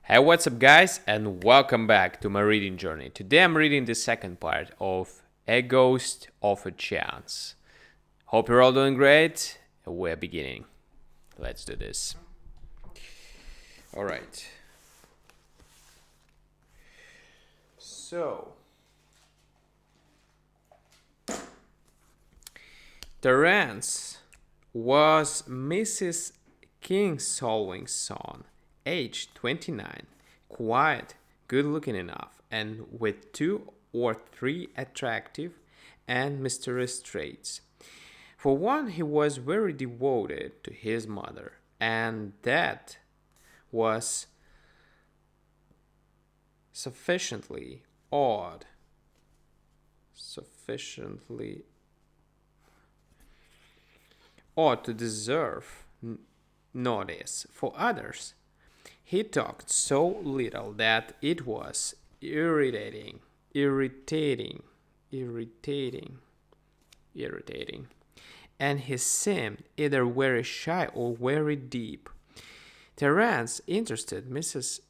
Hey, what's up, guys, and welcome back to my reading journey. Today I'm reading the second part of A Ghost of a Chance. Hope you're all doing great. We're beginning. Let's do this. All right. So, Terence was Mrs. Kingsolving's son, aged 29, quiet, good looking enough, and with two or three attractive and mysterious traits. For one, he was very devoted to his mother, and that was sufficiently odd. Sufficiently odd to deserve notice. For others, he talked so little that it was irritating, irritating, and he seemed either very shy or very deep. Terence interested Mrs.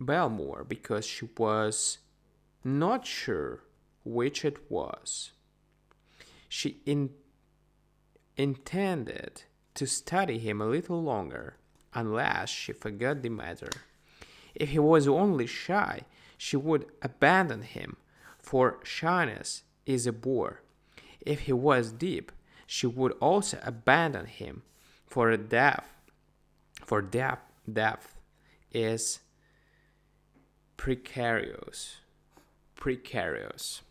Belmore because she was not sure which it was. She intended to study him a little longer, unless she forgot the matter. If he was only shy, she would abandon him, for shyness is a bore. If he was deep, she would also abandon him, for depth is precarious. Precarious.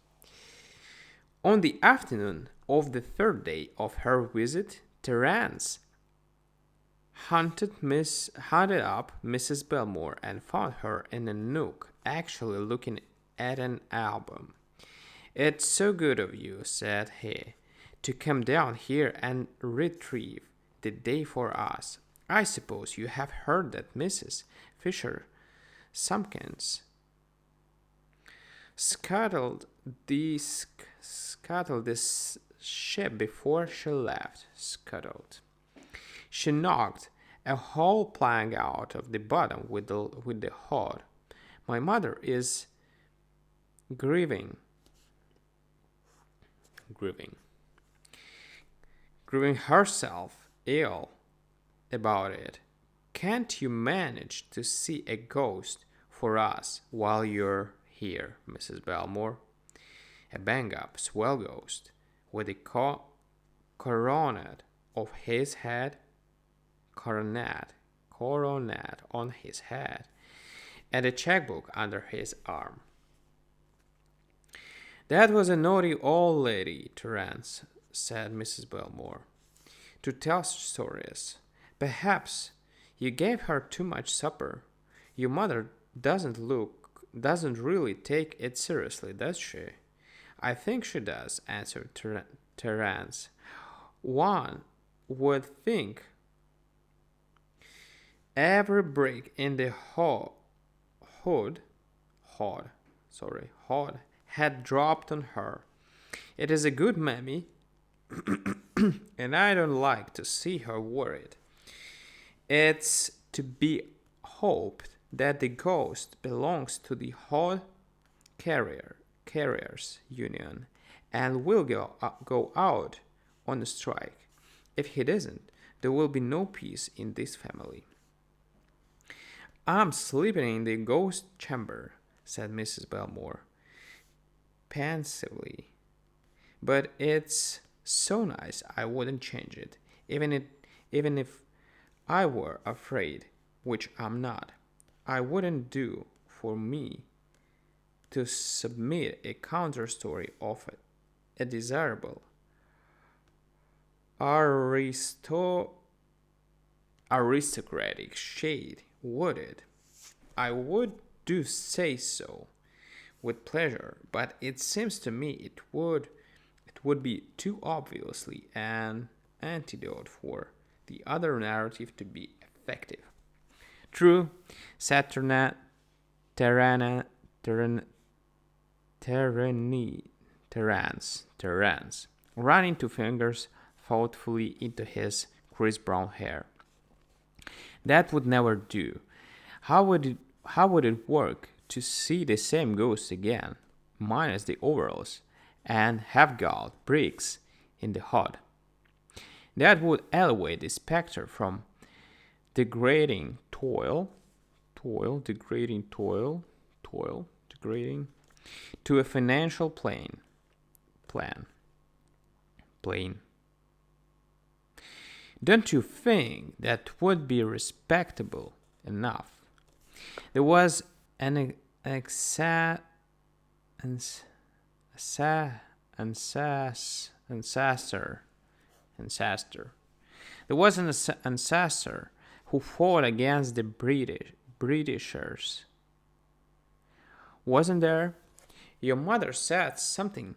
On the afternoon of the third day of her visit, Terence hunted up Mrs. Belmore and found her in a nook, actually looking at an album. "It's so good of you," said he, "to come down here and retrieve the day for us. I suppose you have heard that Mrs. Fisher Sumpkins scuttled this ship before she left. Scuttled. She knocked a whole plank out of the bottom with the hod. My mother is grieving herself ill about it. Can't you manage to see a ghost for us while you're here, Mrs. Belmore? A bang-up, swell ghost, with a coronet of his head, coronet on his head, and a checkbook under his arm." "That was a naughty old lady, Terence," said Mrs. Belmore, "to tell stories. Perhaps you gave her too much supper. Your mother doesn't really take it seriously, does she?" "I think she does," answered Terence. "One would think every brick in the hod had dropped on her. It is a good mammy, and I don't like to see her worried. It's to be hoped that the ghost belongs to the Hod Carriers Union and will go out on a strike. If he doesn't, there will be no peace in this family." "I'm sleeping in the ghost chamber," said Mrs. Belmore pensively, "but it's so nice I wouldn't change it, even if I were afraid, which I'm not. I wouldn't do for me to submit a counter story of a desirable aristocratic shade, would it?" "I would do say so with pleasure, but it seems to me it would be too obviously an antidote for the other narrative to be effective." "True," said Terence, running two fingers thoughtfully into his crisp brown hair. "That would never do. How would it work to see the same ghost again, minus the overalls, and have gold bricks in the hood? That would elevate the specter from degrading degrading to a financial plan, plane. Don't you think that would be respectable enough? There was an ancestor. ancestor. There was an ancestor who fought against the Britishers. Wasn't there? Your mother said something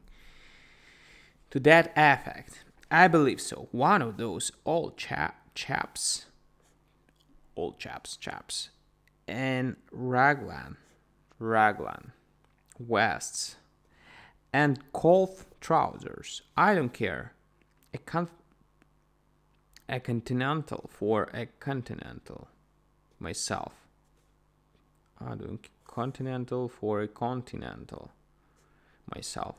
to that effect. I believe so. One of those old chaps, in Raglan, Wests, and golf trousers. I don't care. A, con- a continental for a continental. Myself. I don't continental for a continental. Myself.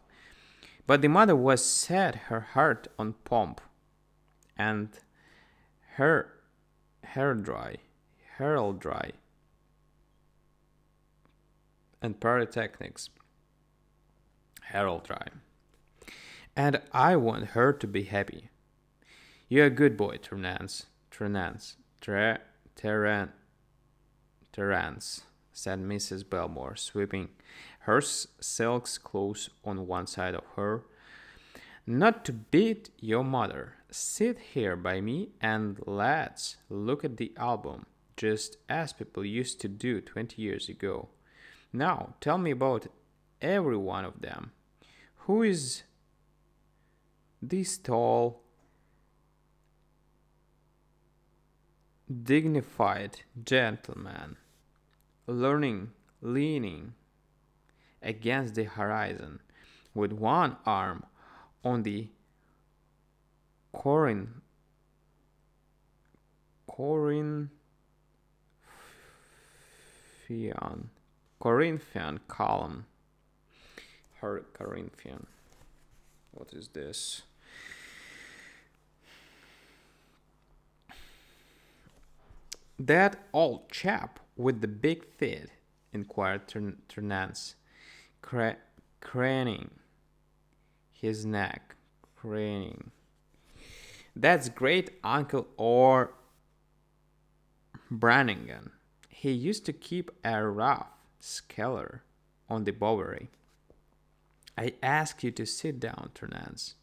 But the mother was set her heart on pomp, and her heraldry, and pyrotechnics. Heraldry. And I want her to be happy. You're a good boy, Terence, said Mrs. Belmore, sweeping her silk clothes on one side of her. Not to beat your mother. Sit here by me and let's look at the album, just as people used to do 20 years ago. Now, tell me about every one of them. Who is this tall, dignified gentleman, leaning against the horizon, with one arm on the Corinthian column. Corinthian. What is this? That old chap with the big feet, inquired Ternance, craning his neck. Craning. That's great Uncle Or Brannigan. He used to keep a rough scaler on the Bowery. I ask you to sit down, Terence.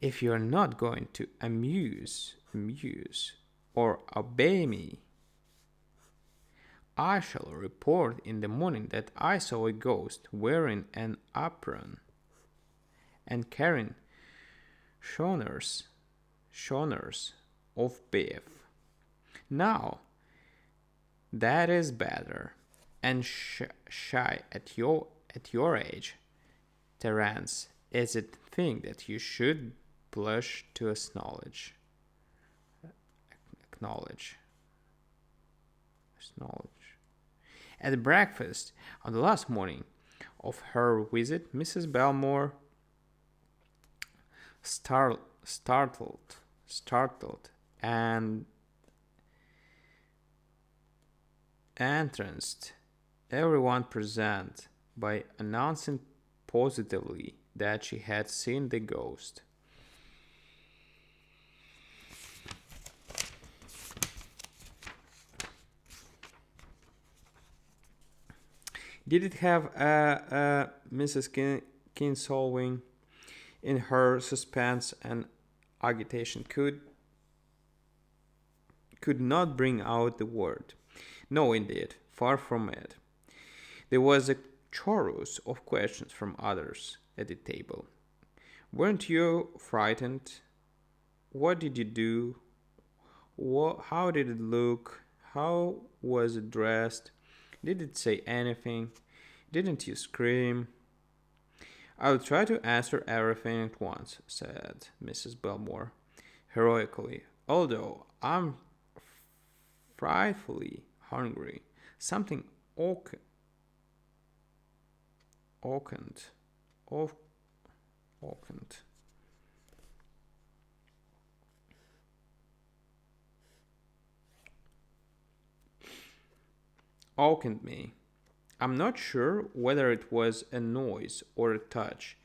If you're not going to amuse, or obey me, I shall report in the morning that I saw a ghost wearing an apron and carrying shoners of beef. Now, that is better, and shy at your age, Terence, is it thing that you should blush to acknowledge. At breakfast on the last morning of her visit, Mrs. Belmore, startled and entranced everyone present by announcing positively that she had seen the ghost. Did it have Mrs. Kinsolving in her suspense and agitation could not bring out the word. No, indeed, far from it. There was a chorus of questions from others at the table. Weren't you frightened? What did you do? How did it look? How was it dressed? Did it say anything? Didn't you scream? I'll try to answer everything at once, said Mrs. Belmore heroically, although I'm frightfully hungry. Something awakened, aw- awakened, awakened me. I'm not sure whether it was a noise or a touch,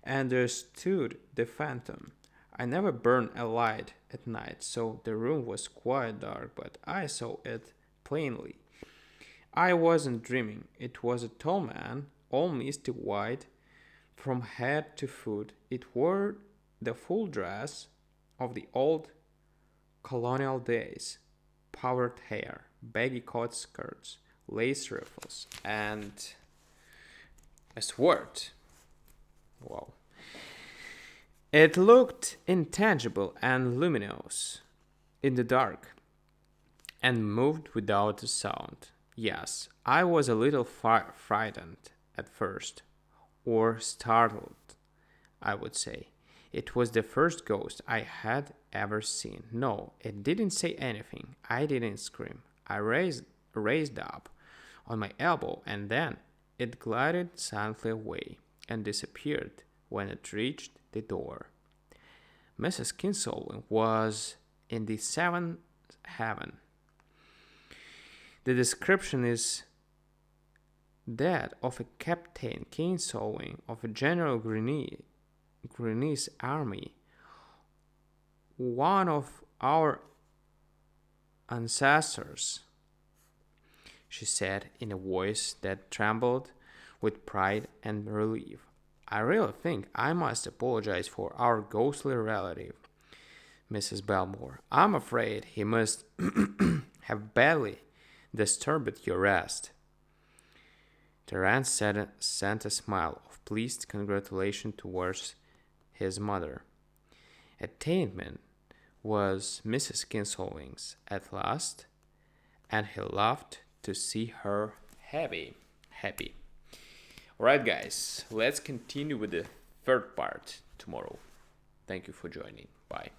and there stood the phantom. I never burn a light at night, so the room was quite dark, but I saw it plainly. I wasn't dreaming. It was a tall man, all misty white from head to foot. It wore the full dress of the old colonial days: powdered hair, baggy coat skirts, lace ruffles, and a sword. Wow. It looked intangible and luminous in the dark and moved without a sound. Yes, I was a little frightened at first, or startled, I would say. It was the first ghost I had ever seen. No, it didn't say anything. I didn't scream. I raised up on my elbow, and then it glided silently away and disappeared when it reached the door. Mrs. Kinsolving was in the seventh heaven. The description is that of a Captain Kinsolving of a General Greene's army, one of our ancestors, she said in a voice that trembled with pride and relief. I really think I must apologize for our ghostly relative, Mrs. Belmore. I'm afraid he must have badly disturbed your rest. Terence sent a smile of pleased congratulation towards his mother. Attainment was Mrs. Kinsolving's at last, and he loved to see her happy. Happy. Alright, guys, let's continue with the third part tomorrow. Thank you for joining. Bye.